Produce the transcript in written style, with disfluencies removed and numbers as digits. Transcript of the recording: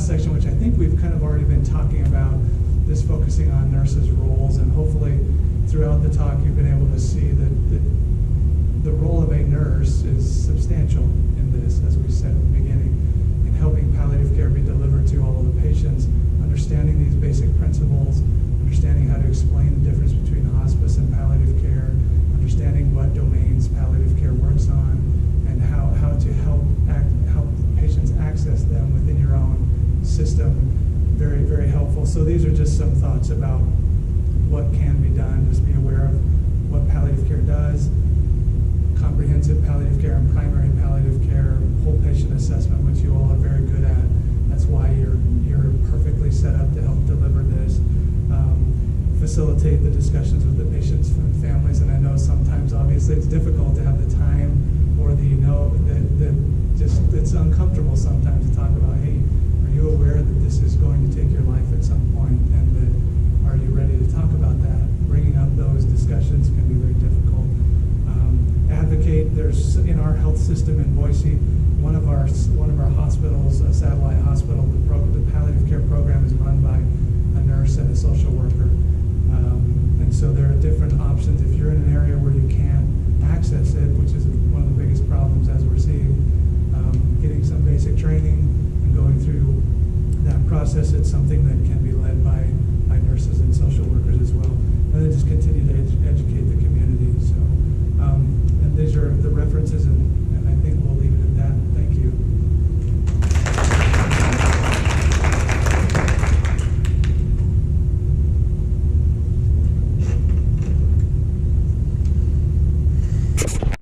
last section, which I think we've kind of already been talking about, this focusing on nurses' roles, and hopefully throughout the talk you've been able to see that the role of a nurse is substantial in this, as we said at the beginning, in helping palliative care be delivered to all of the patients, understanding these basic principles, understanding how to explain the difference between hospice and palliative care, understanding what domains palliative care works on, and how to help patients access them within your own system. Very, very helpful. So these are just some thoughts about what can be done. Just be aware of what palliative care does, comprehensive palliative care and primary palliative care, whole patient assessment, which you all are very good at. That's why you're perfectly set up to help deliver this. Facilitate the discussions with the patients and families, and I know sometimes obviously it's difficult